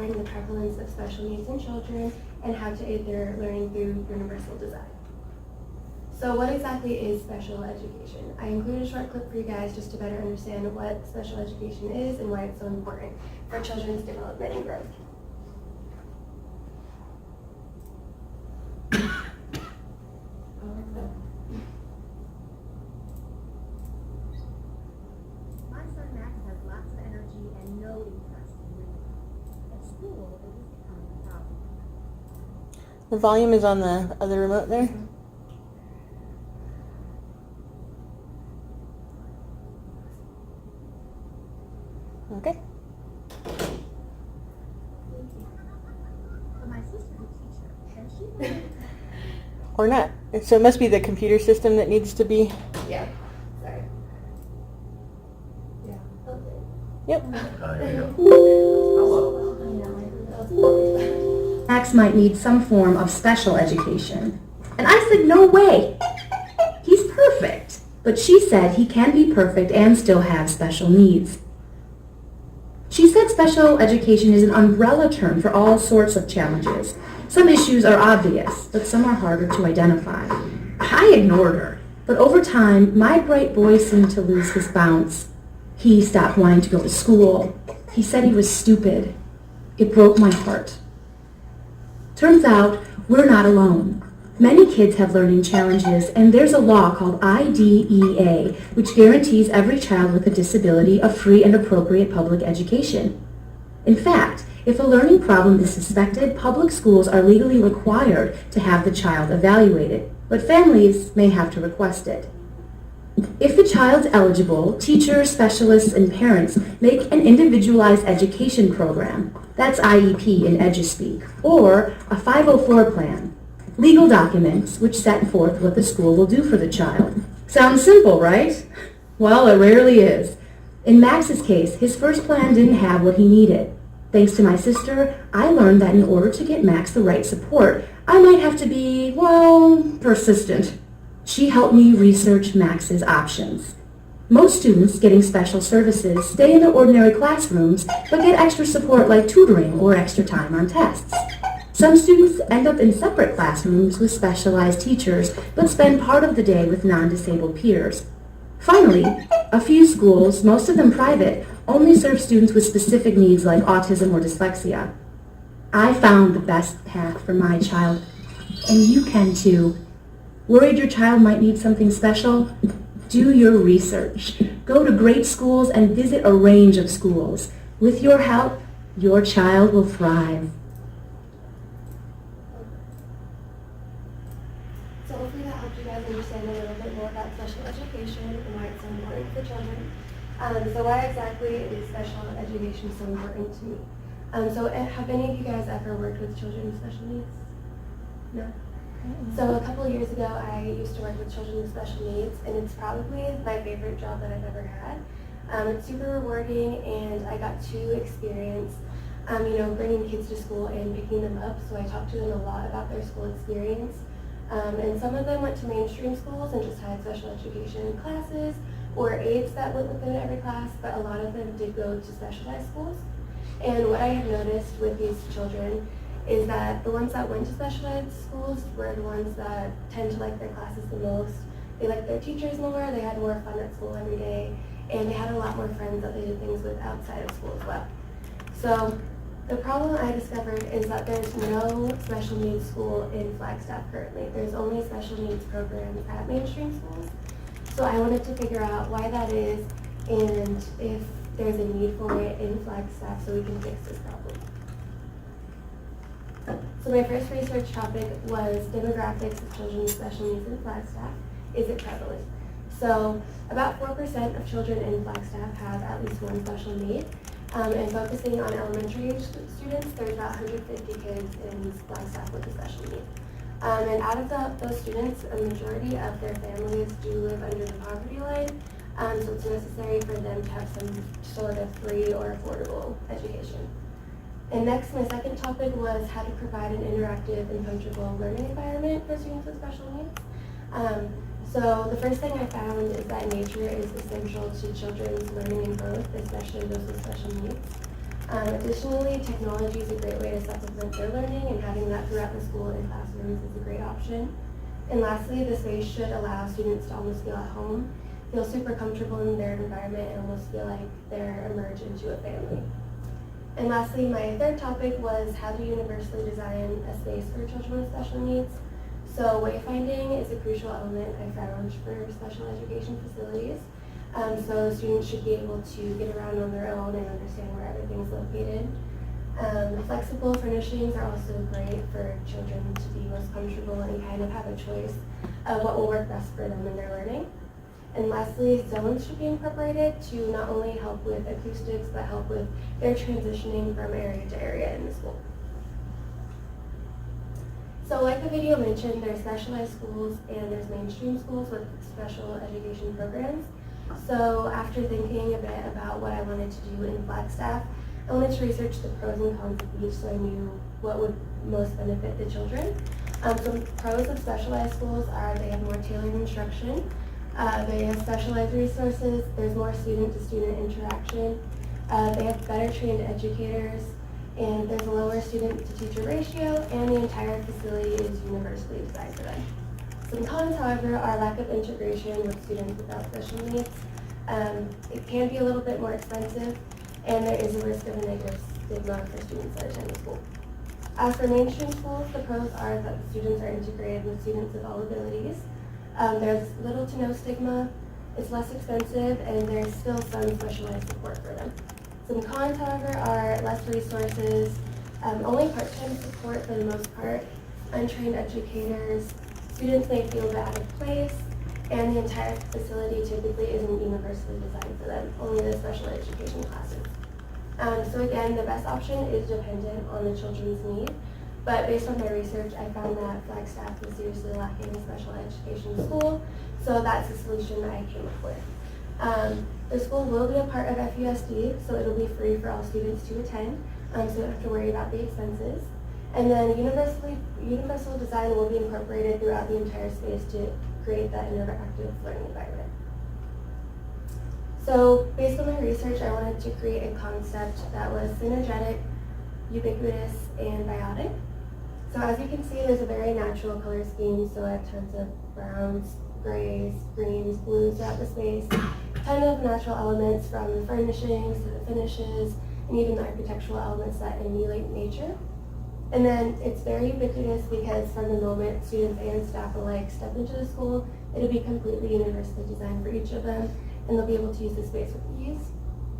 exploring the prevalence of special needs in children and how to aid their learning through universal design. So what exactly is special education? I included a short clip for you guys just to better understand what special education is and why it's so important for children's development and growth. My son Max has lots of energy and no interest in reading. At school, it is becoming a problem. The volume is on the other remote there. Okay. But my sister's a teacher, and she Or not. So it must be the computer system that needs to be. Yeah, sorry. Yeah. Yep. Max might need some form of special education. And I said, no way. He's perfect. But she said he can be perfect and still have special needs. She said special education is an umbrella term for all sorts of challenges. Some issues are obvious, but some are harder to identify. I ignored her, but over time, my bright boy seemed to lose his bounce. He stopped wanting to go to school. He said he was stupid. It broke my heart. Turns out, we're not alone. Many kids have learning challenges, and there's a law called IDEA, which guarantees every child with a disability a free and appropriate public education. In fact, if a learning problem is suspected, public schools are legally required to have the child evaluated, but families may have to request it. If the child's eligible, teachers, specialists, and parents make an individualized education program, that's IEP in EduSpeak, or a 504 plan, legal documents which set forth what the school will do for the child. Sounds simple, right? Well, it rarely is. In Max's case, his first plan didn't have what he needed. Thanks to my sister, I learned that in order to get Max the right support, I might have to be, well, persistent. She helped me research Max's options. Most students getting special services stay in their ordinary classrooms, but get extra support like tutoring or extra time on tests. Some students end up in separate classrooms with specialized teachers, but spend part of the day with non-disabled peers. Finally, a few schools, most of them private, only serve students with specific needs like autism or dyslexia. I found the best path for my child, and you can too. Worried your child might need something special? Do your research. Go to great schools and visit a range of schools. With your help, your child will thrive. So hopefully that helped you guys understand a little bit more about special education and why it's so important for children. So why exactly is special education so important to me? So have any of you guys ever worked with children with special needs? No? So a couple of years ago, I used to work with children with special needs, and it's probably my favorite job that I've ever had. It's super rewarding, and I got to experience, bringing kids to school and picking them up. So I talked to them a lot about their school experience. And some of them went to mainstream schools and just had special education classes or aides that went with them in every class, but a lot of them did go to specialized schools. And what I have noticed with these children is that the ones that went to specialized schools were the ones that tend to like their classes the most. They liked their teachers more, they had more fun at school every day, and they had a lot more friends that they did things with outside of school as well. So the problem I discovered is that there's no special needs school in Flagstaff currently. There's only special needs programs at mainstream schools. So I wanted to figure out why that is and if there's a need for it in Flagstaff so we can fix this problem. So my first research topic was demographics of children with special needs in Flagstaff. Is it prevalent? So about 4% of children in Flagstaff have at least one special need. And focusing on elementary age students, there's about 150 kids in Flagstaff with a special need. And out of those students, a majority of their families do live under the poverty line, so it's necessary for them to have some sort of free or affordable education. And next, my second topic was how to provide an interactive and comfortable learning environment for students with special needs. So the first thing I found is that nature is essential to children's learning and growth, especially those with special needs. Additionally, technology is a great way to supplement their learning, and having that throughout the school in classrooms is a great option. And lastly, the space should allow students to almost feel at home, feel super comfortable in their environment, and almost feel like they're emerged into a family. And lastly, my third topic was how to universally design a space for children with special needs. So wayfinding is a crucial element I found for special education facilities. So students should be able to get around on their own and understand where everything's located. Flexible furnishings are also great for children to be most comfortable and kind of have a choice of what will work best for them in their learning. And lastly, zones should be incorporated to not only help with acoustics, but help with their transitioning from area to area in the school. So like the video mentioned, there's specialized schools and there's mainstream schools with special education programs. So after thinking a bit about what I wanted to do in Flagstaff, I wanted to research the pros and cons of each so I knew what would most benefit the children. Some pros of specialized schools are they have more tailored instruction, they have specialized resources, there's more student-to-student interaction, they have better trained educators, and there's a lower student-to-teacher ratio, and the entire facility is universally designed for them. Some cons, however, are lack of integration with students without special needs. It can be a little bit more expensive, and there is a risk of a negative stigma for students that attend the school. As for mainstream schools, the pros are that the students are integrated with students of all abilities. There's little to no stigma, it's less expensive, and there's still some specialized support for them. Some cons, however, are less resources, only part-time support for the most part, untrained educators, students may feel a bit out of place, and the entire facility typically isn't universally designed for them, only the special education classes. So again, the best option is dependent on the children's need, but based on my research, I found that Flagstaff was seriously lacking a special education school, so that's the solution that I came up with. The school will be a part of FUSD, so it'll be free for all students to attend, so you don't have to worry about the expenses. And then universal design will be incorporated throughout the entire space to create that interactive learning environment. So based on my research, I wanted to create a concept that was synergetic, ubiquitous, and biotic. So as you can see, there's a very natural color scheme, so I have tons of browns, grays, greens, blues throughout the space. Ton of natural elements from the furnishings to the finishes, and even the architectural elements that emulate nature. And then it's very ubiquitous because from the moment students and staff alike step into the school, it'll be completely universally designed for each of them, and they'll be able to use the space with ease.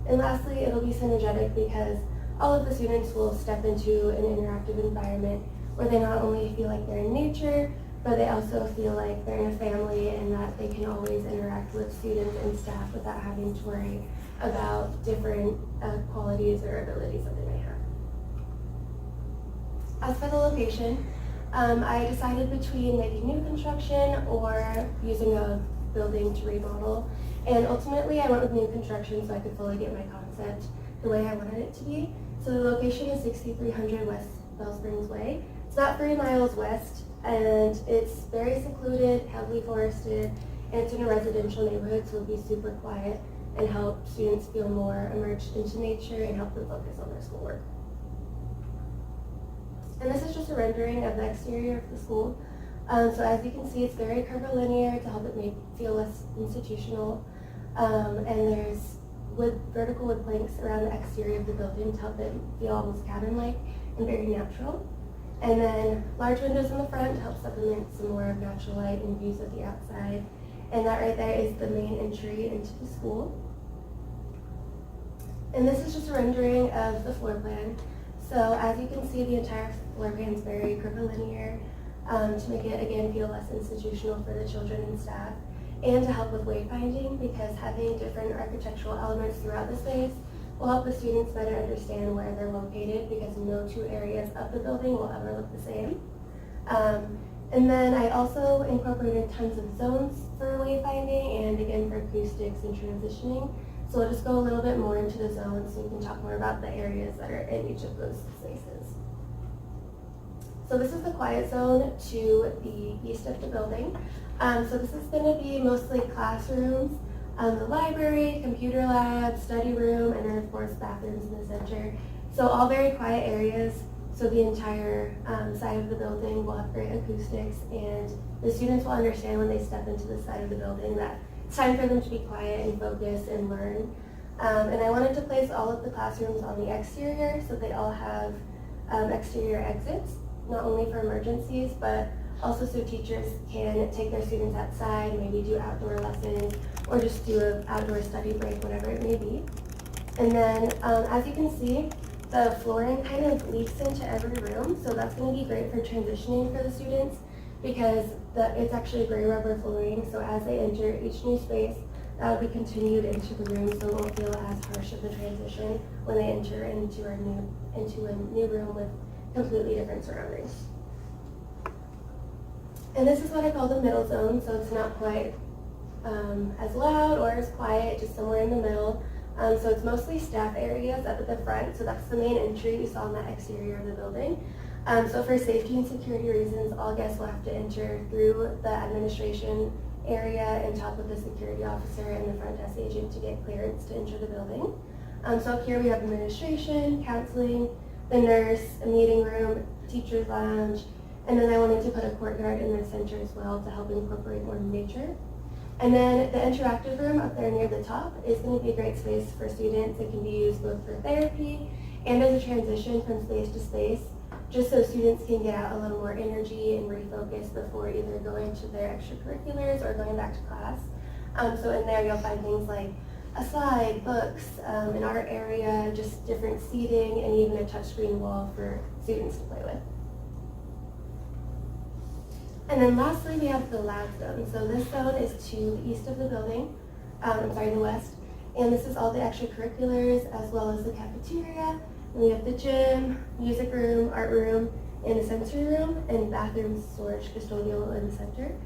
And lastly, it'll be synergetic because all of the students will step into an interactive environment where they not only feel like they're in nature, but they also feel like they're in a family and that they can always interact with students and staff without having to worry about different qualities or abilities that they may have. As for the location, I decided between making new construction or using a building to remodel, and ultimately I went with new construction so I could fully get my concept the way I wanted it to be. So the location is 6300 West Bell Springs Way. It's about 3 miles west, and it's very secluded, heavily forested, and it's in a residential neighborhood, so it'll be super quiet and help students feel more immersed into nature and help them focus on their schoolwork. And this is just a rendering of the exterior of the school. So as you can see, it's very curvilinear to help it feel less institutional. And there's vertical wood planks around the exterior of the building to help it feel almost cabin-like and very natural. And then large windows in the front to help supplement some more of natural light and views of the outside. And that right there is the main entry into the school. And this is just a rendering of the floor plan. So as you can see, the entire floor plan is very curvilinear to make it, again, feel less institutional for the children and staff, and to help with wayfinding, because having different architectural elements throughout the space will help the students better understand where they're located, because no two areas of the building will ever look the same. And then I also incorporated tons of zones for wayfinding and again for acoustics and transitioning. So we'll just go a little bit more into the zones so we can talk more about the areas that are in each of those spaces. So this is the quiet zone to the east of the building. So this is going to be mostly classrooms, the library, computer lab, study room, and then of course bathrooms in the center. So all very quiet areas. So the entire side of the building will have great acoustics, and the students will understand when they step into the side of the building that it's time for them to be quiet and focus and learn. And I wanted to place all of the classrooms on the exterior so they all have exterior exits, not only for emergencies, but also so teachers can take their students outside, maybe do outdoor lessons, or just do an outdoor study break, whatever it may be. And then, as you can see, the flooring kind of leaks into every room, so that's going to be great for transitioning for the students because it's actually gray rubber flooring, so as they enter each new space, that will be continued into the room, so it won't feel as harsh of a transition when they enter into a new room with completely different surroundings. And this is what I call the middle zone, so it's not quite as loud or as quiet, just somewhere in the middle. So it's mostly staff areas up at the front, so that's the main entry you saw in the exterior of the building. So for safety and security reasons, all guests will have to enter through the administration area and talk with the security officer and the front desk agent to get clearance to enter the building. So up here we have administration, counseling, the nurse, a meeting room, teacher's lounge, and then I wanted to put a courtyard in the center as well to help incorporate more nature. And then the interactive room up there near the top is going to be a great space for students. It can be used both for therapy and as a transition from space to space, just so students can get out a little more energy and refocus before either going to their extracurriculars or going back to class. So in there you'll find things like a slide, books, an art area, just different seating, and even a touchscreen wall for students to play with. And then lastly, we have the lab zone. So this zone is to the east of the building, the west. And this is all the extracurriculars as well as the cafeteria. And we have the gym, music room, art room, and a sensory room, and bathroom, storage, custodial in the center.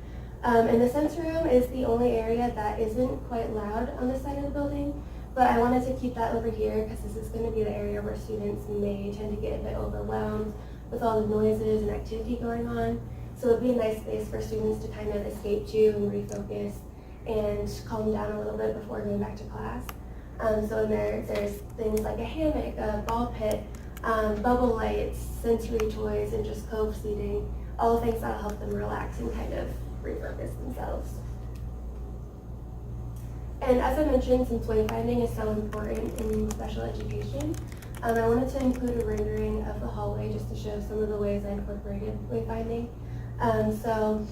And the sensory room is the only area that isn't quite loud on this side of the building, but I wanted to keep that over here because this is going to be the area where students may tend to get a bit overwhelmed with all the noises and activity going on. So it'd be a nice space for students to kind of escape to and refocus and calm down a little bit before going back to class. So in there's things like a hammock, a ball pit, bubble lights, sensory toys, and just cove seating, all the things that'll help them relax and kind of refocus themselves. And as I mentioned, since wayfinding is so important in special education, I wanted to include a rendering of the hallway just to show some of the ways I incorporated wayfinding. So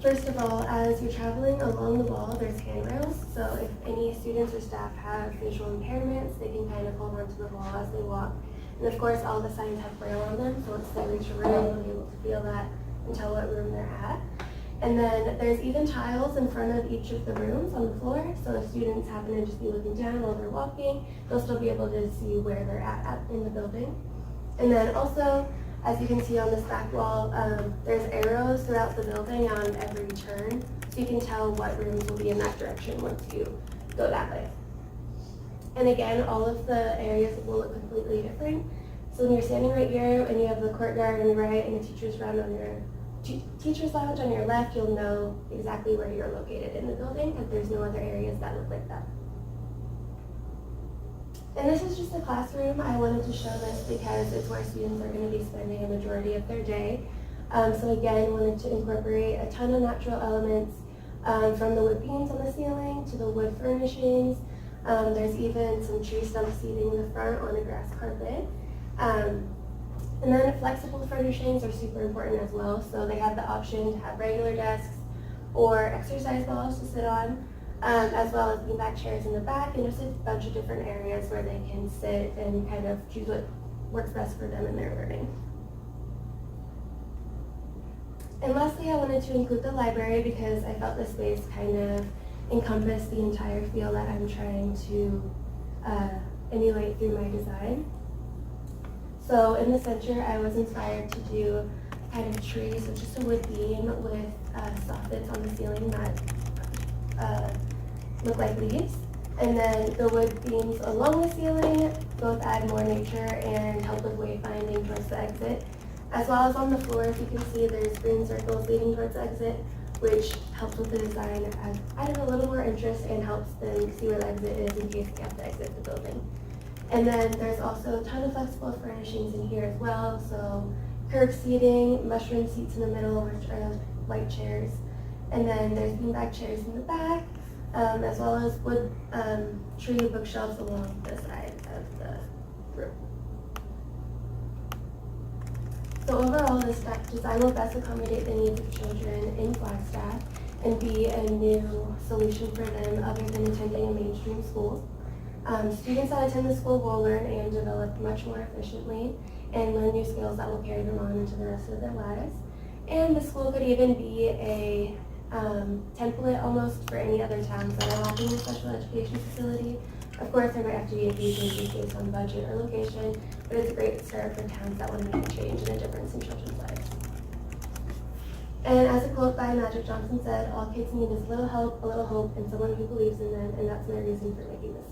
first of all, as you're traveling along the wall, there's handrails. So if any students or staff have visual impairments, they can kind of hold onto the wall as they walk. And of course, all the signs have braille on them, so once they reach a room, they'll be able to feel that and tell what room they're at. And then there's even tiles in front of each of the rooms on the floor, so if students happen to just be looking down while they're walking, they'll still be able to see where they're at in the building. And then also, as you can see on this back wall, there's arrows throughout the building on every turn, so you can tell what rooms will be in that direction once you go that way. And again, all of the areas will look completely different. So when you're standing right here and you have the courtyard on your right and the teacher's lounge on your left, you'll know exactly where you're located in the building because there's no other areas that look like that. And this is just a classroom. I wanted to show this because it's where students are going to be spending a majority of their day. So again, wanted to incorporate a ton of natural elements from the wood beams on the ceiling to the wood furnishings. There's even some tree stump seating in the front on a grass carpet. And then flexible furnishings are super important as well. So they have the option to have regular desks or exercise balls to sit on, as well as beanbag chairs in the back and just a bunch of different areas where they can sit and kind of choose what works best for them in their learning. And lastly, I wanted to include the library because I felt this space kind of encompassed the entire feel that I'm trying to emulate through my design. So in the center, I was inspired to do kind of tree, so just a wood beam with soffits on the ceiling that look like leaves. And then the wood beams along the ceiling both add more nature and help with wayfinding towards the exit. As well as on the floor, if you can see, there's green circles leading towards the exit, which helps with the design, added a little more interest and helps them see where the exit is in case they have to exit the building. And then there's also a ton of flexible furnishings in here as well. So curved seating, mushroom seats in the middle, which are light chairs. And then there's beanbag chairs in the back, as well as wood tree bookshelves along the side of the room. So overall, this design will best accommodate the needs of children in Flagstaff and be a new solution for them other than attending a mainstream school. Students that attend the school will learn and develop much more efficiently and learn new skills that will carry them on into the rest of their lives. And the school could even be a template almost for any other towns that are lacking a special education facility. Of course, there might have to be a few changes based on budget or location, but it's a great start for towns that want to make a change and a difference in children's lives. And as a quote by Magic Johnson said, all kids need is a little help, a little hope, and someone who believes in them, and that's my reason for making this.